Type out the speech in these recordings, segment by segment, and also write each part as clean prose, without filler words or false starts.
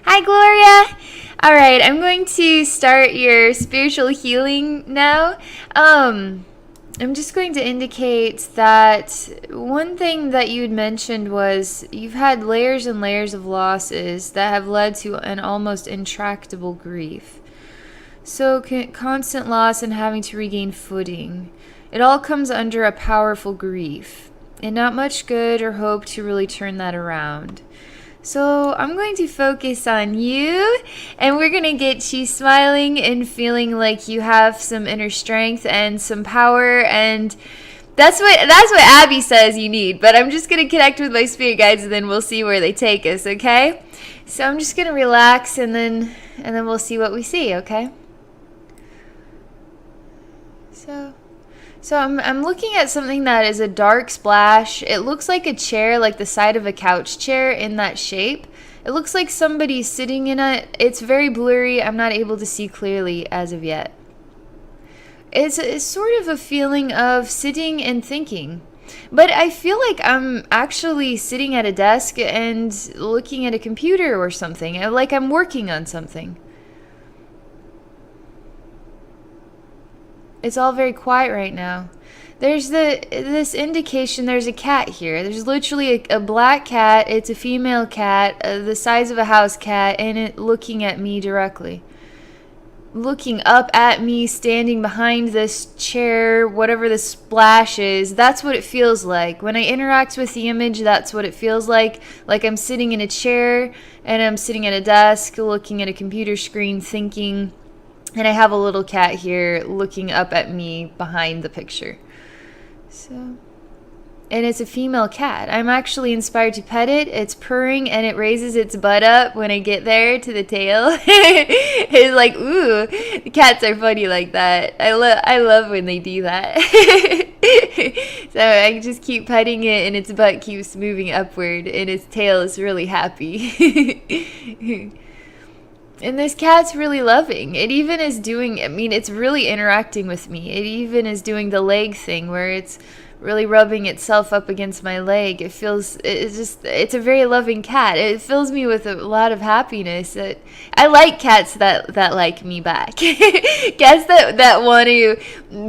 Hi, Gloria. All right, I'm going to start your spiritual healing now. I'm just going to indicate that one thing that you'd mentioned was you've had layers and layers of losses that have led to an almost intractable grief. So, constant loss and having to regain footing. It all comes under a powerful grief, and not much good or hope to really turn that around. So I'm going to focus on you, and we're going to get you smiling and feeling like you have some inner strength and some power, and that's what Abby says you need. But I'm just going to connect with my spirit guides, and then we'll see where they take us, okay? So I'm just going to relax, and then we'll see what we see, okay? So I'm looking at something that is a dark splash. It looks like a chair, like the side of a couch chair in that shape. It looks like somebody's sitting in it. It's very blurry. I'm not able to see clearly as of yet. It's sort of a feeling of sitting and thinking. But I feel like I'm actually sitting at a desk and looking at a computer or something. Like I'm working on something. It's all very quiet right now. There's this indication there's a cat here. There's literally a black cat. It's a female cat, the size of a house cat, and it looking at me directly. Looking up at me, standing behind this chair, whatever the splash is. That's what it feels like. When I interact with the image, that's what it feels like. Like I'm sitting in a chair, and I'm sitting at a desk, looking at a computer screen, thinking. And I have a little cat here looking up at me behind the picture. And it's a female cat. I'm actually inspired to pet it. It's purring and it raises its butt up when I get there to the tail. It's like, ooh, the cats are funny like that. I love when they do that. So I just keep petting it and its butt keeps moving upward and its tail is really happy. And this cat's really loving. It even is doing, it's really interacting with me. It even is doing the leg thing where it's really rubbing itself up against my leg. It's a very loving cat. It fills me with a lot of happiness. I like cats that like me back. Cats that want to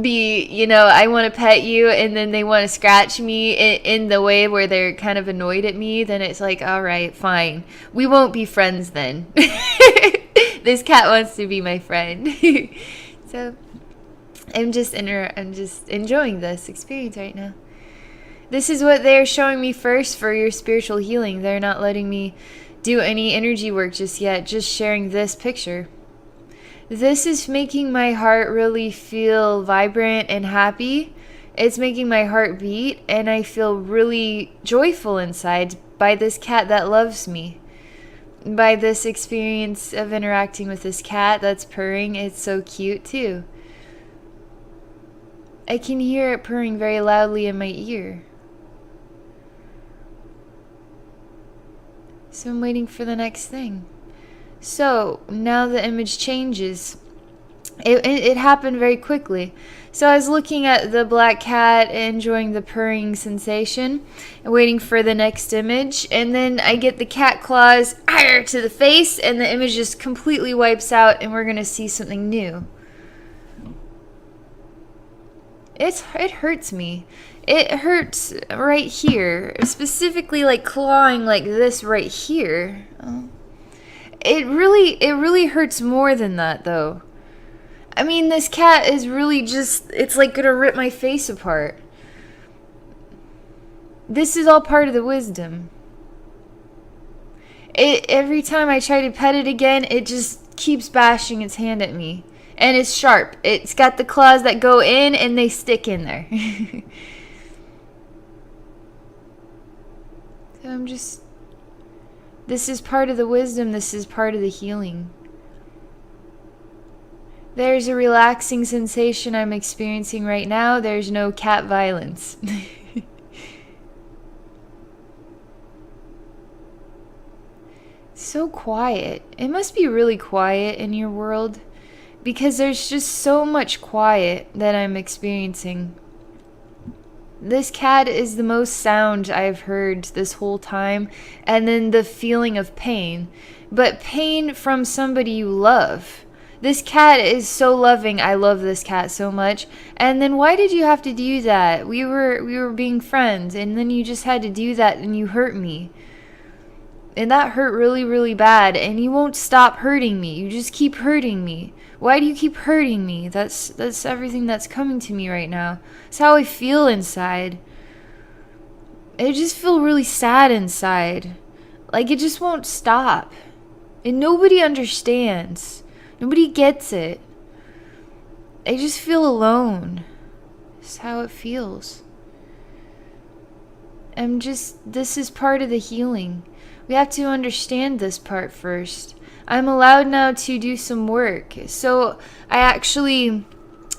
be, I want to pet you and then they want to scratch me in the way where they're kind of annoyed at me. Then it's like, all right, fine. We won't be friends then. This cat wants to be my friend. So I'm just enjoying this experience right now. This is what they're showing me first for your spiritual healing. They're not letting me do any energy work just yet, just sharing this picture. This is making my heart really feel vibrant and happy. It's making my heart beat, and I feel really joyful inside by this cat that loves me. By this experience of interacting with this cat that's purring. It's so cute too. I can hear it purring very loudly in my ear. So I'm waiting for the next thing. So now the image changes. It happened very quickly. So I was looking at the black cat, enjoying the purring sensation, and waiting for the next image. And then I get the cat claws to the face, and the image just completely wipes out, and we're going to see something new. It hurts me. It hurts right here, specifically like clawing like this right here. It really hurts more than that, though. This cat is really it's like gonna rip my face apart. This is all part of the wisdom. Every time I try to pet it again, it just keeps bashing its hand at me. And it's sharp. It's got the claws that go in and they stick in there. So this is part of the wisdom. This is part of the healing. There's a relaxing sensation I'm experiencing right now. There's no cat violence. So quiet. It must be really quiet in your world because there's just so much quiet that I'm experiencing. this cat is the most sound I've heard this whole time. And then the feeling of pain. But pain from somebody you love. This cat is so loving. I love this cat so much. And then why did you have to do that? We were being friends, and then you just had to do that, and you hurt me. And that hurt really, really bad, and you won't stop hurting me. You just keep hurting me. Why do you keep hurting me? That's everything that's coming to me right now. It's how I feel inside. I just feel really sad inside. Like it just won't stop. And nobody understands. Nobody gets it. I just feel alone. It's how it feels. This is part of the healing. We have to understand this part first. I'm allowed now to do some work. So I actually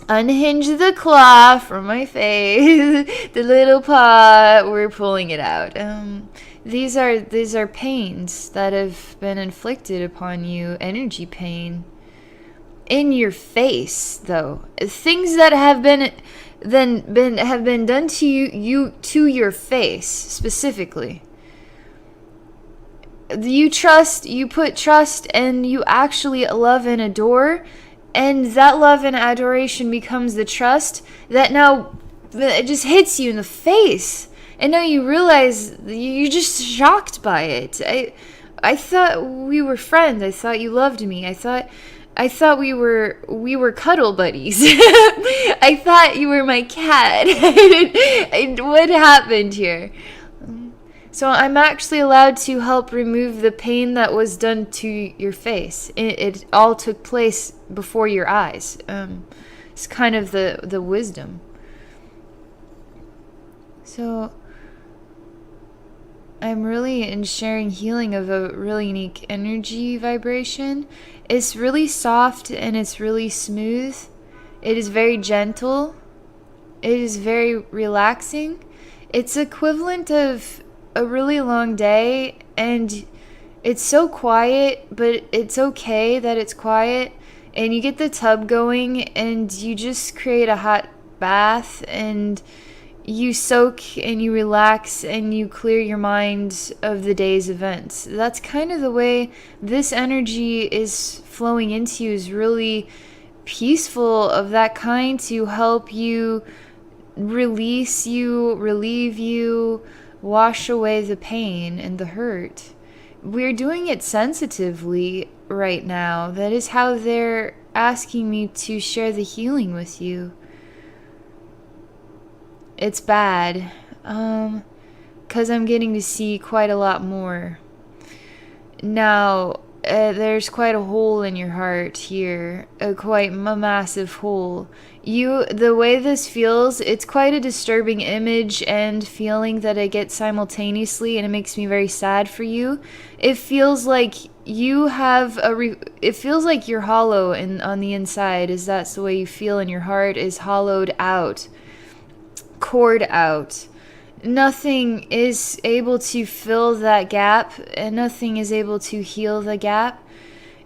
unhinge the claw from my face. The little paw, we're pulling it out. These are pains that have been inflicted upon you, energy pain. In your face, though. Things that have been done to you to your face specifically. You put trust, and you actually love and adore, and that love and adoration becomes the trust that now it just hits you in the face, and now you realize you're just shocked by it. I thought we were friends. I thought you loved me. I thought we were cuddle buddies. I thought you were my cat. And what happened here? So I'm actually allowed to help remove the pain that was done to your face. It all took place before your eyes. It's kind of the wisdom. So I'm really in sharing healing of a really unique energy vibration. It's really soft and it's really smooth. It is very gentle. It is very relaxing. It's equivalent of a really long day, and it's so quiet, but it's okay that it's quiet. And you get the tub going, and you just create a hot bath, and you soak and you relax and you clear your mind of the day's events. That's kind of the way this energy is flowing into you, is really peaceful, of that kind to help you release you, relieve you, wash away the pain and the hurt. We're doing it sensitively right now. That is how they're asking me to share the healing with you. It's bad, 'cause I'm getting to see quite a lot more. Now, there's quite a hole in your heart here, quite a massive hole. The way this feels, it's quite a disturbing image and feeling that I get simultaneously, and it makes me very sad for you. It feels like you have it feels like you're hollow on the inside. Is that's the way you feel, and your heart is hollowed out, cored out. Nothing is able to fill that gap, and nothing is able to heal the gap.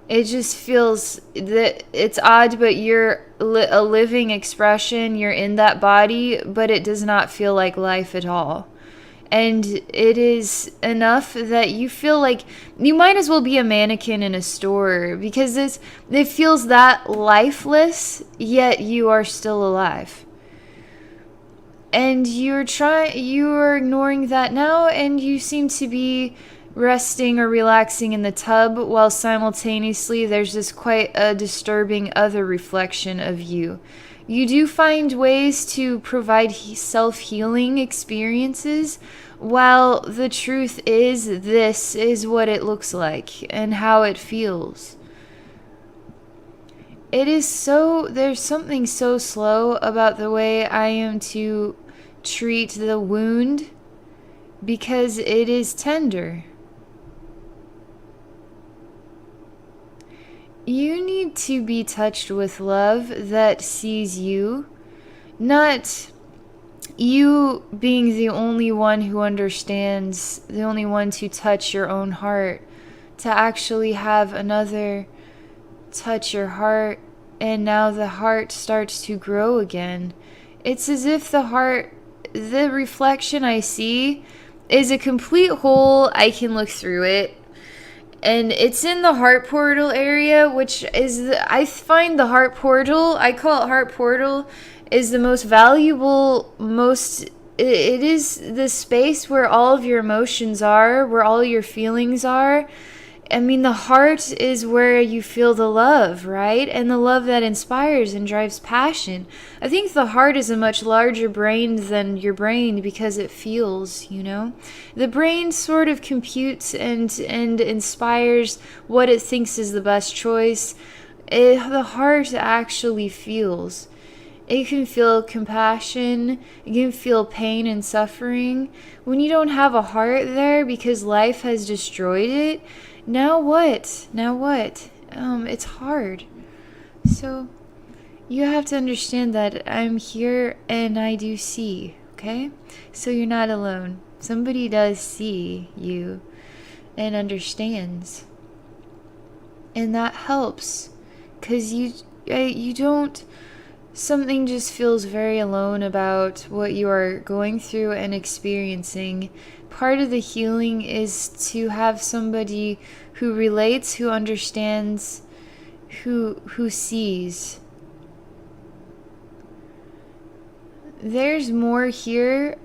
It just feels that it's odd, but you're a living expression. You're in that body, but it does not feel like life at all. And it is enough that you feel like you might as well be a mannequin in a store, because it feels that lifeless, yet you are still alive. And you're ignoring that now, and you seem to be resting or relaxing in the tub, while simultaneously there's this quite a disturbing other reflection of you. You do find ways to provide self-healing experiences, while the truth is this is what it looks like and how it feels. There's something so slow about the way I am to treat the wound, because it is tender. You need to be touched with love that sees you, not you being the only one who understands, the only one to touch your own heart, to actually have another touch your heart, and now the heart starts to grow again. It's as if the heart the reflection I see is a complete hole. I can look through it. And it's in the heart portal area, which is, I find the heart portal, I call it heart portal, is the most valuable, it is the space where all of your emotions are, where all your feelings are. I mean, the heart is where you feel the love, right? And the love that inspires and drives passion. I think the heart is a much larger brain than your brain because it feels, you know? The brain sort of computes and inspires what it thinks is the best choice. The heart actually feels. It can feel compassion. It can feel pain and suffering. When you don't have a heart there because life has destroyed it, now what? Now what? It's hard. So you have to understand that I'm here and I do see, okay? So you're not alone. Somebody does see you and understands. And that helps because you don't, something just feels very alone about what you are going through and experiencing. Part of the healing is to have somebody who relates, who understands, who sees. There's more here.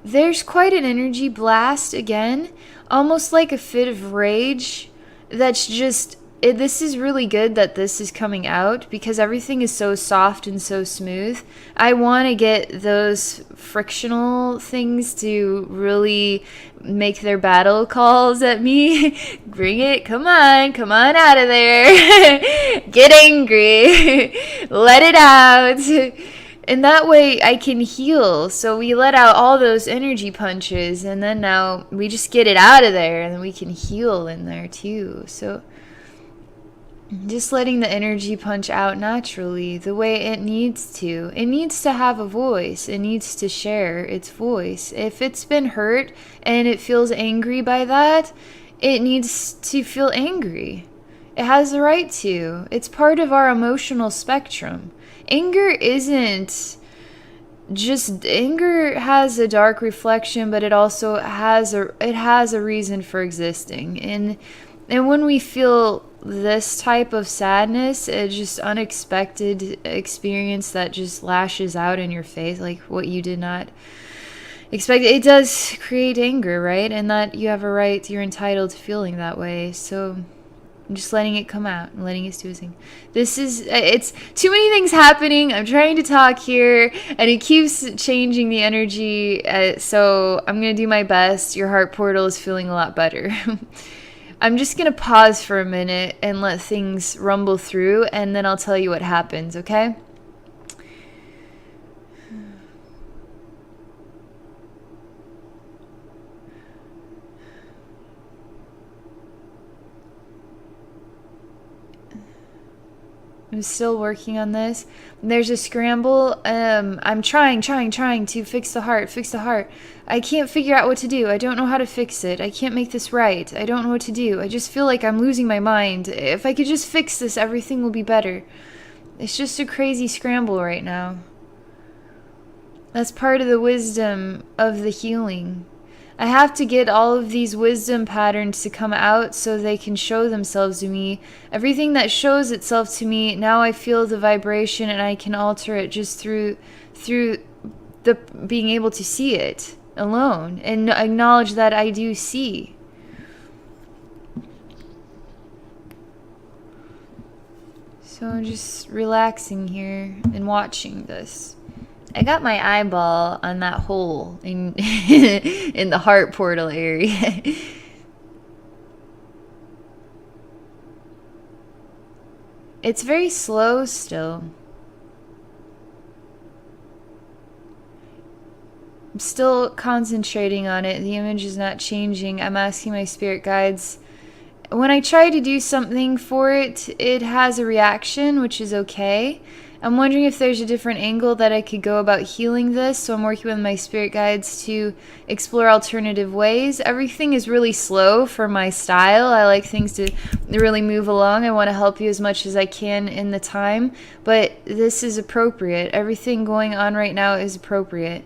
There's quite an energy blast again, almost like a fit of rage that's just, this is really good that this is coming out because everything is so soft and so smooth. I want to get those frictional things to really make their battle calls at me. Bring it, come on out of there. Get angry. Let it out. And that way I can heal. So we let out all those energy punches and then now we just get it out of there and then we can heal in there too. So just letting the energy punch out naturally the way it needs to. It needs to have a voice. It needs to share its voice. If it's been hurt and it feels angry by that, it needs to feel angry. It has the right to. It's part of our emotional spectrum. Anger isn't just, anger has a dark reflection, but it also has a reason for existing. And when we feel this type of sadness, a just unexpected experience that just lashes out in your face, like what you did not expect, it does create anger, right? And that you have a right, you're entitled to feeling that way. So I'm just letting it come out and letting it do its thing. It's too many things happening. I'm trying to talk here and it keeps changing the energy. So I'm going to do my best. Your heart portal is feeling a lot better. I'm just going to pause for a minute and let things rumble through, and then I'll tell you what happens, okay? I'm still working on this. There's a scramble. I'm trying to fix the heart. I can't figure out what to do. I don't know how to fix it. I can't make this right. I don't know what to do. I just feel like I'm losing my mind. If I could just fix this, everything will be better. It's just a crazy scramble right now. That's part of the wisdom of the healing. I have to get all of these wisdom patterns to come out so they can show themselves to me. Everything that shows itself to me, now I feel the vibration and I can alter it just through the being able to see it alone and acknowledge that I do see. So I'm just relaxing here and watching this. I got my eyeball on that hole in in the heart portal area. It's very slow still. I'm still concentrating on it. The image is not changing. I'm asking my spirit guides. When I try to do something for it, it has a reaction, which is okay. I'm wondering if there's a different angle that I could go about healing this, so I'm working with my spirit guides to explore alternative ways. Everything is really slow for my style. I like things to really move along. I want to help you as much as I can in the time, but this is appropriate. Everything going on right now is appropriate.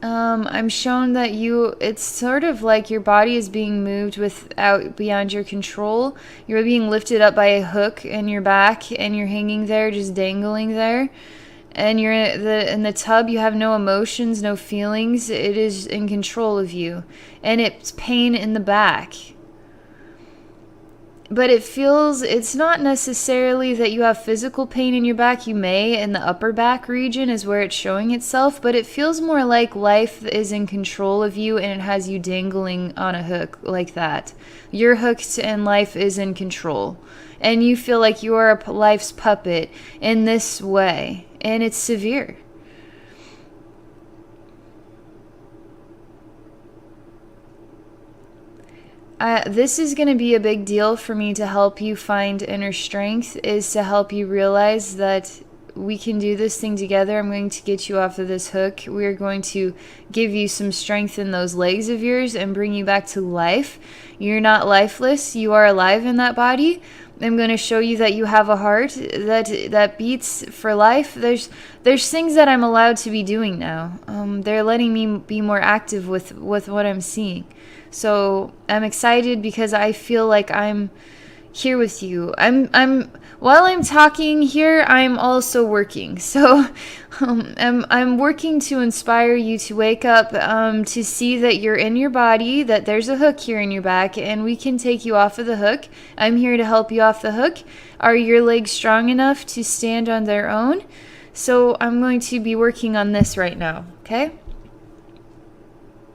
I'm shown that it's sort of like your body is being moved without beyond your control. You're being lifted up by a hook in your back and you're hanging there, just dangling there. And you're in the tub, you have no emotions, no feelings. It is in control of you. And it's pain in the back. But it's not necessarily that you have physical pain in your back. You may, in the upper back region is where it's showing itself, but it feels more like life is in control of you and it has you dangling on a hook like that. You're hooked and life is in control. And you feel like you are life's puppet in this way. And it's severe. This is going to be a big deal for me to help you find inner strength, is to help you realize that we can do this thing together. I'm going to get you off of this hook. We're going to give you some strength in those legs of yours and bring you back to life. You're not lifeless. You are alive in that body. I'm going to show you that you have a heart that beats for life. There's things that I'm allowed to be doing now. They're letting me be more active with what I'm seeing. So I'm excited because I feel like I'm here with you. While I'm talking here, I'm also working. So I'm working to inspire you to wake up, to see that you're in your body, that there's a hook here in your back, and we can take you off of the hook. I'm here to help you off the hook. Are your legs strong enough to stand on their own? So I'm going to be working on this right now, okay?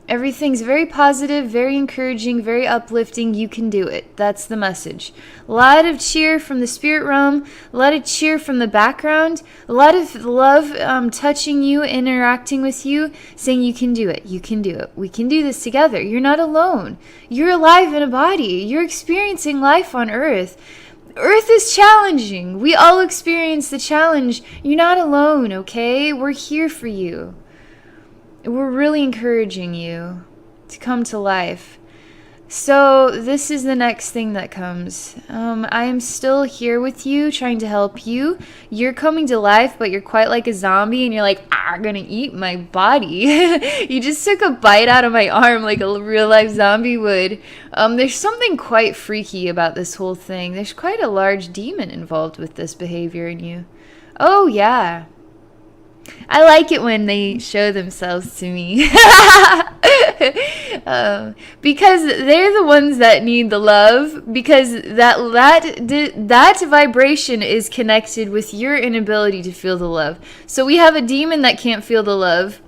Everything's very positive, very encouraging, very uplifting. You can do it. That's the message. A lot of cheer from the spirit realm, a lot of cheer from the background, a lot of love touching you, interacting with you, saying you can do it. You can do it. We can do this together. You're not alone. You're alive in a body. You're experiencing life on Earth. Earth is challenging. We all experience the challenge. You're not alone, okay? We're here for you. We're really encouraging you to come to life. So this is the next thing that comes. I am still here with you, trying to help you. You're coming to life, but you're quite like a zombie, and you're like, I'm gonna eat my body. You just took a bite out of my arm like a real life zombie would. There's something quite freaky about this whole thing. There's quite a large demon involved with this behavior in you. Oh, yeah. I like it when they show themselves to me. Because they're the ones that need the love, because that vibration is connected with your inability to feel the love. So we have a demon that can't feel the love.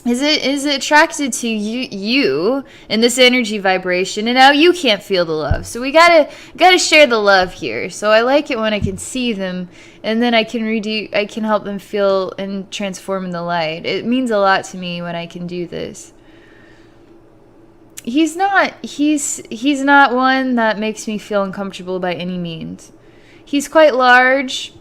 Is it attracted to you in this energy vibration, and now you can't feel the love. So we gotta share the love here. So I like it when I can see them, and then I can help them feel and transform in the light. It means a lot to me when I can do this. He's not one that makes me feel uncomfortable by any means. He's quite large.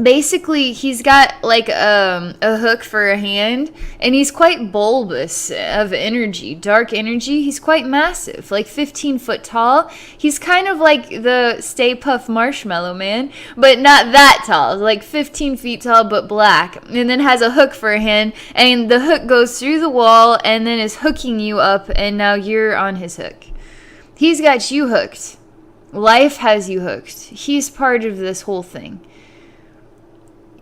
Basically, he's got like a hook for a hand, and he's quite bulbous of energy, dark energy. He's quite massive, like 15 foot tall. He's kind of like the Stay Puft Marshmallow Man, but not that tall, like 15 feet tall, but black, and then has a hook for a hand, and the hook goes through the wall and then is hooking you up, and now you're on his hook. He's got you hooked. Life has you hooked. He's part of this whole thing.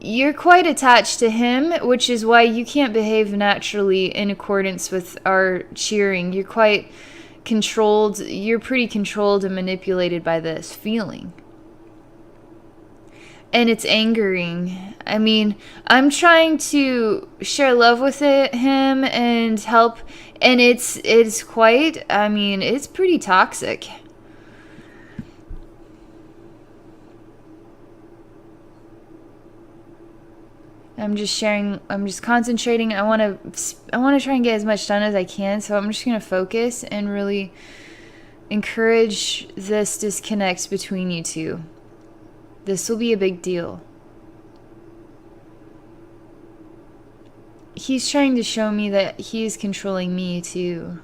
You're quite attached to him, which is why you can't behave naturally in accordance with our cheering. You're quite controlled. You're pretty controlled and manipulated by this feeling. And it's angering. I mean, I'm trying to share love with him and help, and it's quite, I mean, it's pretty toxic. I'm just concentrating. I want to try and get as much done as I can, so I'm just going to focus and really encourage this disconnect between you two. This will be a big deal. He's trying to show me that he is controlling me too.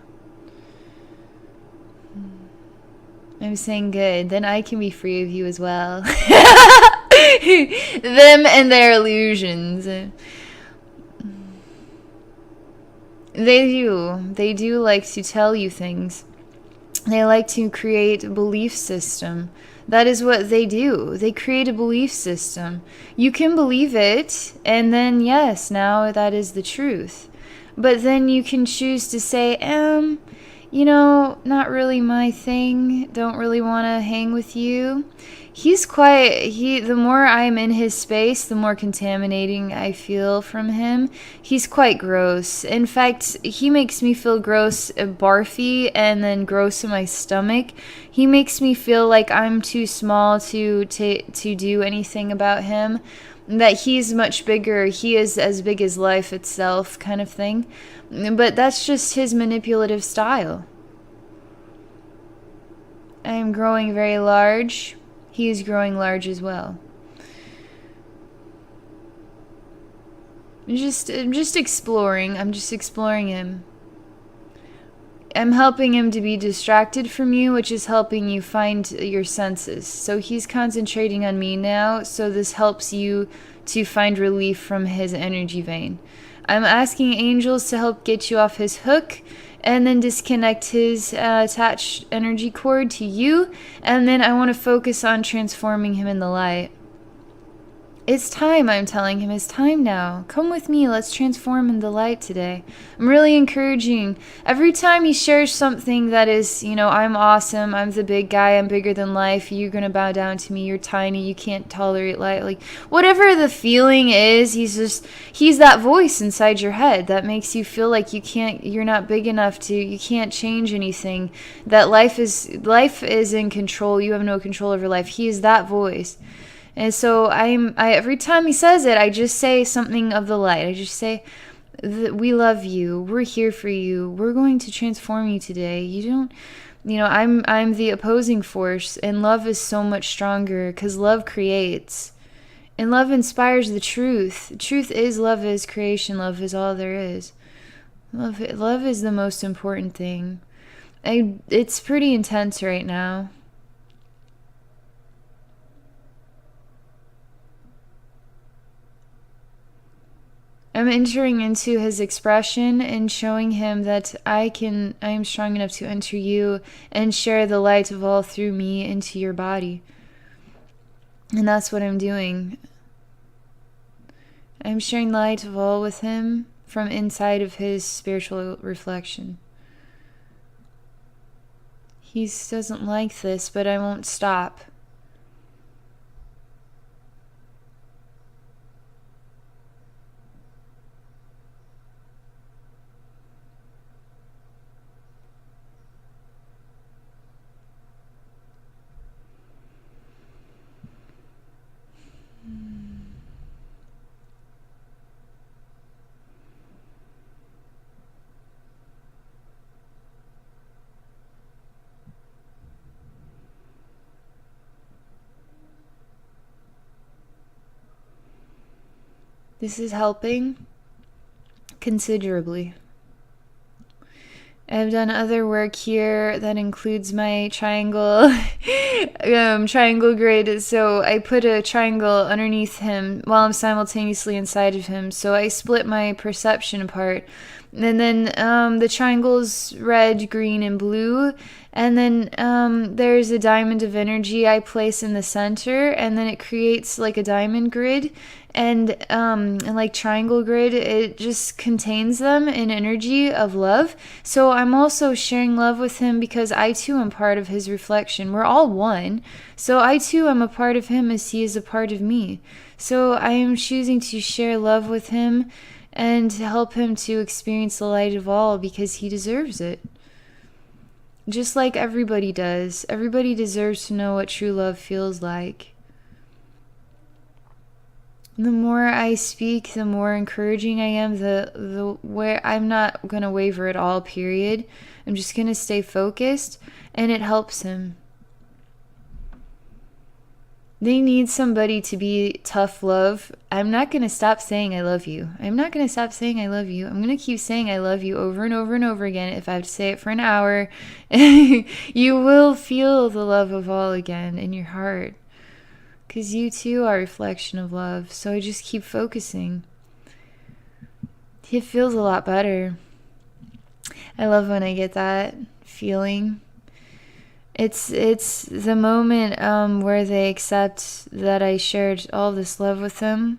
I'm saying good, then I can be free of you as well. Them and their illusions. They do. They do like to tell you things. They like to create a belief system. That is what they do. They create a belief system. You can believe it, and then, yes, now that is the truth. But then you can choose to say, not really my thing. Don't really want to hang with you. The more I'm in his space, the more contaminating I feel from him. He's quite gross. In fact, he makes me feel gross, barfy, and then gross in my stomach. He makes me feel like I'm too small to do anything about him. That he's much bigger. He is as big as life itself, kind of thing. But that's just his manipulative style. I am growing very large. He is growing large as well. I'm just exploring. I'm just exploring him. I'm helping him to be distracted from you, which is helping you find your senses. So he's concentrating on me now, so this helps you to find relief from his energy vein. I'm asking angels to help get you off his hook and then disconnect his attached energy cord to you. And then I want to focus on transforming him in the light. It's time, I'm telling him. It's time now. Come with me. Let's transform in the light today. I'm really encouraging. Every time he shares something that is, I'm awesome. I'm the big guy. I'm bigger than life. You're going to bow down to me. You're tiny. You can't tolerate light. Like, whatever the feeling is, he's that voice inside your head that makes you feel like you're not big enough you can't change anything. That life is in control. You have no control over life. He is that voice. And so every time he says it, I just say something of the light. I just say, we love you. We're here for you. We're going to transform you today. I'm the opposing force, and love is so much stronger because love creates. And love inspires the truth. Truth is love is creation. Love is all there is. Love is the most important thing. It's pretty intense right now. I'm entering into his expression and showing him that I am strong enough to enter you and share the light of all through me into your body. And that's what I'm doing. I'm sharing the light of all with him from inside of his spiritual reflection. He doesn't like this, but I won't stop. This is helping considerably. I've done other work here that includes my triangle grid. So I put a triangle underneath him while I'm simultaneously inside of him. So I split my perception apart. And then the triangle's red, green, and blue. And then there's a diamond of energy I place in the center. And then it creates like a diamond grid. And like triangle grid, it just contains them in energy of love. So I'm also sharing love with him because I too am part of his reflection. We're all one. So I too am a part of him as he is a part of me. So I am choosing to share love with him and to help him to experience the light of all because he deserves it. Just like everybody does. Everybody deserves to know what true love feels like. The more I speak, the more encouraging I am. Where I'm not going to waver at all, period. I'm just going to stay focused, and it helps him. They need somebody to be tough love. I'm not going to stop saying I love you. I'm not going to stop saying I love you. I'm going to keep saying I love you over and over and over again. If I have to say it for an hour, you will feel the love of all again in your heart. Because you too are a reflection of love. So I just keep focusing. It feels a lot better. I love when I get that feeling. It's the moment where they accept that I shared all this love with them,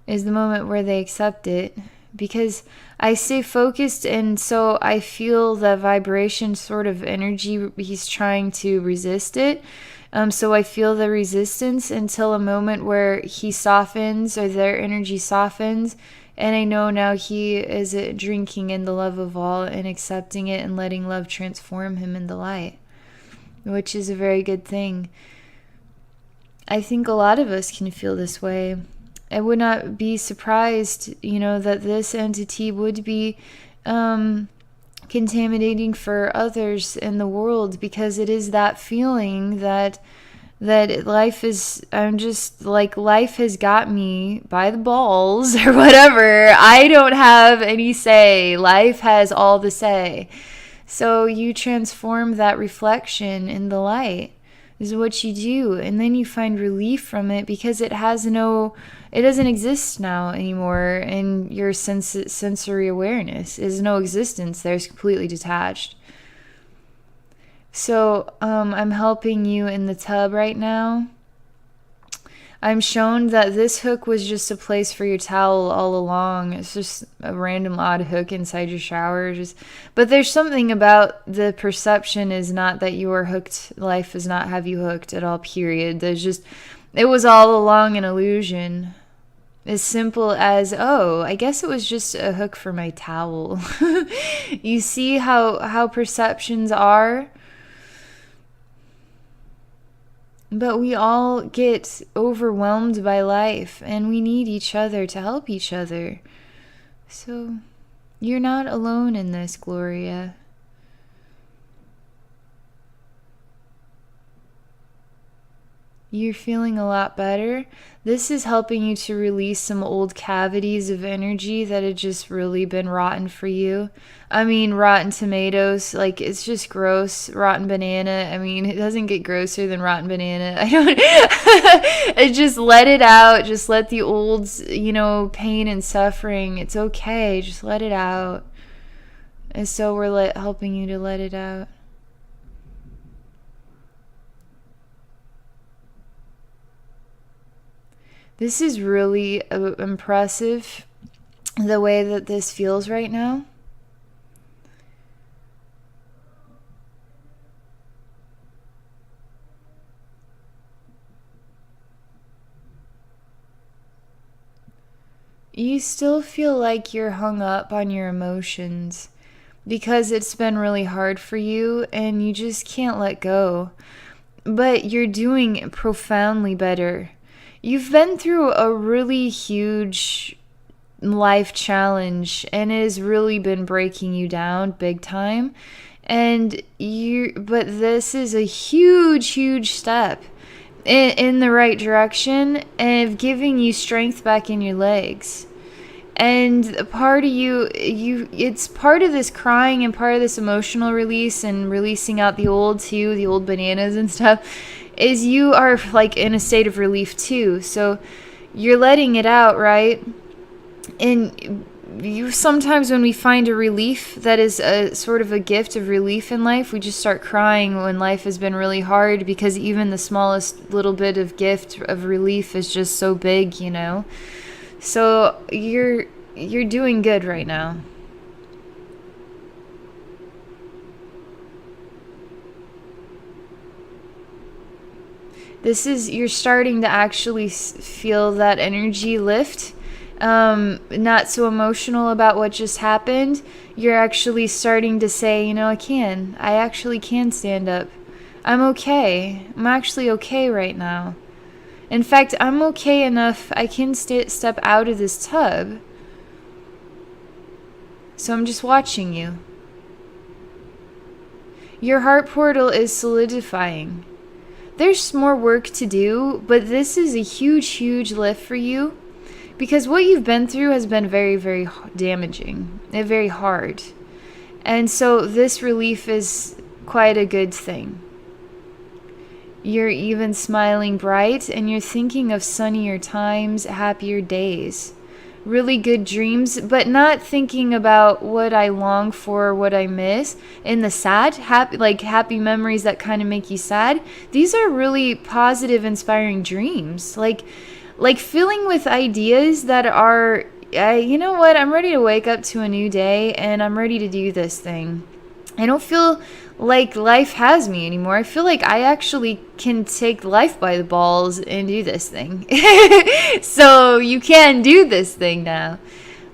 is the moment where they accept it, because I stay focused, and so I feel the vibration sort of energy. He's trying to resist it. So I feel the resistance until a moment where he softens, or their energy softens, and I know now he is drinking in the love of all and accepting it and letting love transform him in the light, which is a very good thing. I think a lot of us can feel this way. I would not be surprised, that this entity would be contaminating for others in the world, because it is that feeling that life is, I'm just like, life has got me by the balls or whatever. I don't have any say. Life has all the say. So you transform that reflection in the light, is what you do, and then you find relief from it, because it doesn't exist now anymore, and your sensory awareness is no existence there. It's completely detached. So I'm helping you in the tub right now. I'm shown that this hook was just a place for your towel all along. It's just a random odd hook inside your shower. But there's something about the perception is not that you are hooked. Life does not have you hooked at all, period. It was all along an illusion. As simple as, oh, I guess it was just a hook for my towel. You see how perceptions are? But we all get overwhelmed by life, and we need each other to help each other. So you're not alone in this, Gloria. You're feeling a lot better. This is helping you to release some old cavities of energy that had just really been rotten for you. I mean, rotten tomatoes, like, it's just gross. Rotten banana, I mean, it doesn't get grosser than rotten banana. Just let it out. Just let the old, pain and suffering. It's okay. Just let it out. And so we're helping you to let it out. This is really impressive, the way that this feels right now. You still feel like you're hung up on your emotions because it's been really hard for you and you just can't let go. But you're doing profoundly better. You've been through a really huge life challenge, and it has really been breaking you down big time. But this is a huge step in the right direction, and giving you strength back in your legs. And part of it's part of this crying and part of this emotional release and releasing out the old too, the old bananas and stuff, is you are like in a state of relief too. So you're letting it out, right? And sometimes when we find a relief that is a sort of a gift of relief in life, we just start crying when life has been really hard, because even the smallest little bit of gift of relief is just so big, So you're doing good right now. You're starting to actually feel that energy lift. Not so emotional about what just happened. You're actually starting to say, I actually can stand up. I'm okay. I'm actually okay right now. In fact, I'm okay enough, I can step out of this tub. So I'm just watching you. Your heart portal is solidifying. There's more work to do, but this is a huge lift for you, because what you've been through has been very, very damaging and very hard. And so this relief is quite a good thing. You're even smiling bright, and you're thinking of sunnier times, happier days. really good dreams, but not thinking about what I long for, what I miss, and the sad, happy memories that kind of make you sad. These are really positive, inspiring dreams. Like filling with ideas that are, you know what, I'm ready to wake up to a new day and I'm ready to do this thing. I don't feel like life has me anymore. I feel like I actually can take life by the balls and do this thing. So you can do this thing now.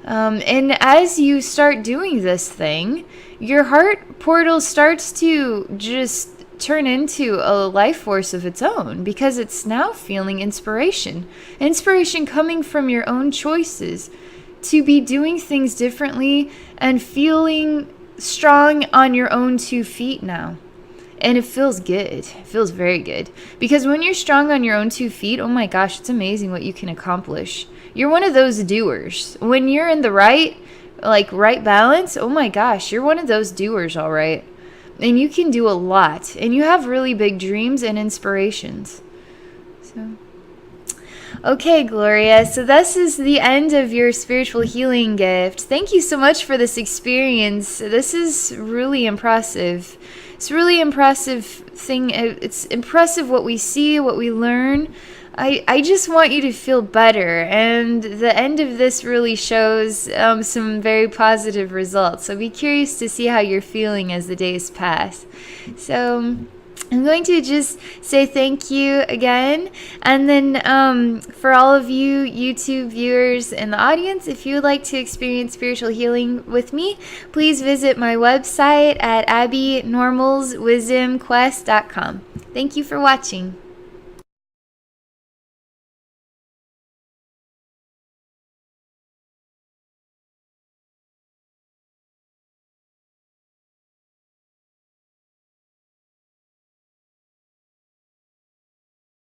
And as you start doing this thing, your heart portal starts to just turn into a life force of its own, because it's now feeling inspiration. Inspiration coming from your own choices to be doing things differently and feeling strong on your own 2 feet now. And it feels good. It feels very good. Because when you're strong on your own 2 feet, oh my gosh, it's amazing what you can accomplish. You're one of those doers. When you're in the right balance, oh my gosh, you're one of those doers, all right. And you can do a lot. And you have really big dreams and inspirations. So, okay, Gloria. So this is the end of your spiritual healing gift. Thank you so much for this experience. This is really impressive. It's really impressive thing. It's impressive what we see, what we learn. I just want you to feel better, and the end of this really shows some very positive results. So be curious to see how you're feeling as the days pass. So I'm going to just say thank you again. And then for all of you YouTube viewers in the audience, if you would like to experience spiritual healing with me, please visit my website at abbynormalswisdomquest.com. Thank you for watching.